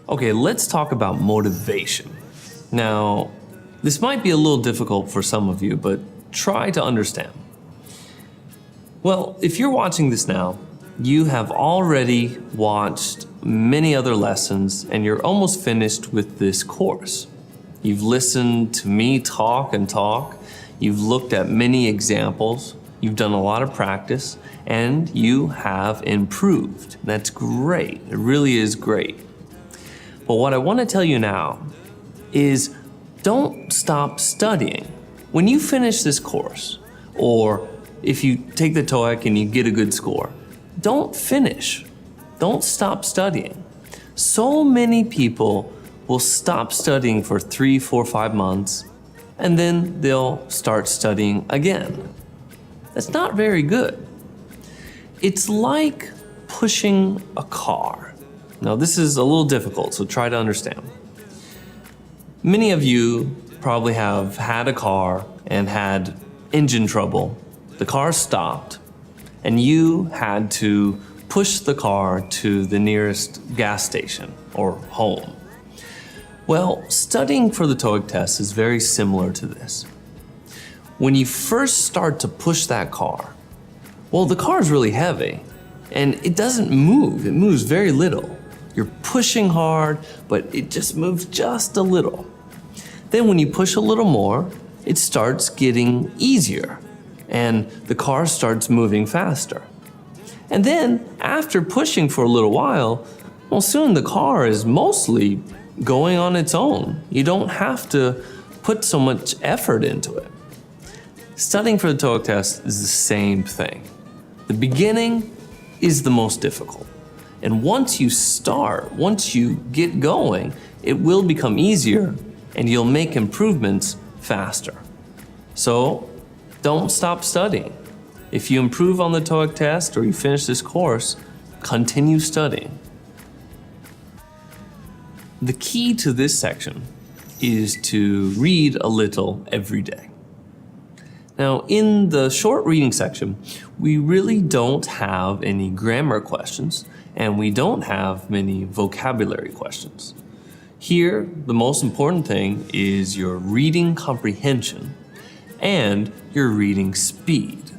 Okay, let's talk about motivation. Now, this might be a little difficult for some of you, but try to understand. Well, if you're watching this now, you have already watched many other lessons and you're almost finished with this course. You've listened to me talk and talk. You've looked at many examples. You've done a lot of practice and you have improved. That's great. It really is great. But what I want to tell you now is don't stop studying. When you finish this course, or if you take the TOEIC and you get a good score, don't finish. Don't stop studying. So many people will stop studying for 3, 4, 5 months, and then they'll start studying again. That's not very good. It's like pushing a car. Now, this is a little difficult, so try to understand. Many of you probably have had a car and had engine trouble. The car stopped, and you had to push the car to the nearest gas station or home. Well, studying for the TOEIC test is very similar to this. When you first start to push that car, well, the car is really heavy and it doesn't move. It moves very little. You're pushing hard, but it just moves just a little. Then when you push a little more, it starts getting easier and the car starts moving faster. And then after pushing for a little while, well, soon the car is mostly going on its own. You don't have to put so much effort into it. Studying for the TOEIC test is the same thing. The beginning is the most difficult. And once you start, once you get going, it will become easier and you'll make improvements faster. So don't stop studying. If you improve on the TOEIC test or you finish this course, continue studying. The key to this section is to read a little every day. Now, in the short reading section, we really don't have any grammar questions and we don't have many vocabulary questions. Here, the most important thing is your reading comprehension and your reading speed.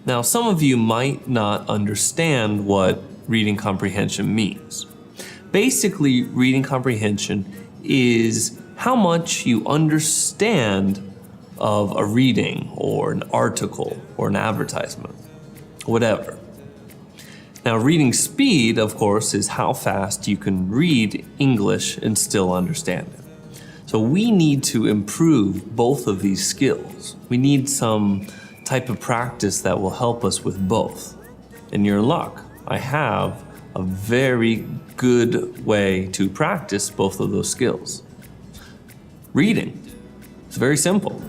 Now, some of you might not understand what reading comprehension means. Basically, reading comprehension is how much you understand of a reading or an article or an advertisement, whatever. Now, reading speed, of course, is how fast you can read English and still understand it. So we need to improve both of these skills. We need some type of practice that will help us with both. And you're in luck. I have a very good way to practice both of those skills. Reading. It's very simple.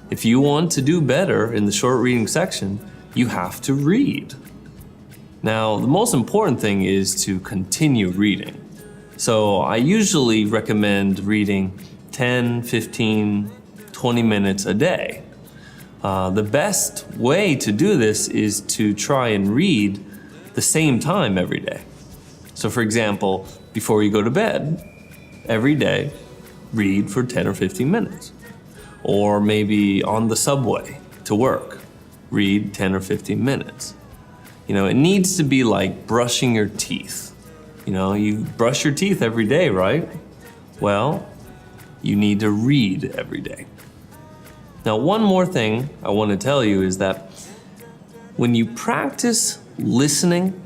If you want to do better in the short reading section, you have to read. Now, the most important thing is to continue reading. So I usually recommend reading 10, 15, 20 minutes a day. The best way to do this is to try and read the same time every day. So for example, before you go to bed, every day, read for 10 or 15 minutes. Or maybe on the subway to work, read 10 or 15 minutes. You know, it needs to be like brushing your teeth. You know, you brush your teeth every day, right? Well, you need to read every day. Now, one more thing I want to tell you is that when you practice listening,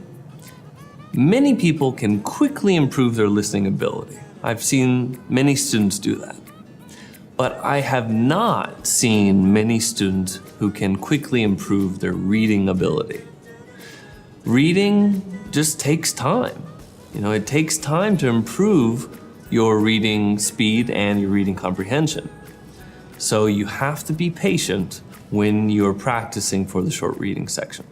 many people can quickly improve their listening ability. I've seen many students do that. But I have not seen many students who can quickly improve their reading ability. Reading just takes time. You know, it takes time to improve your reading speed and your reading comprehension. So you have to be patient when you're practicing for the short reading section.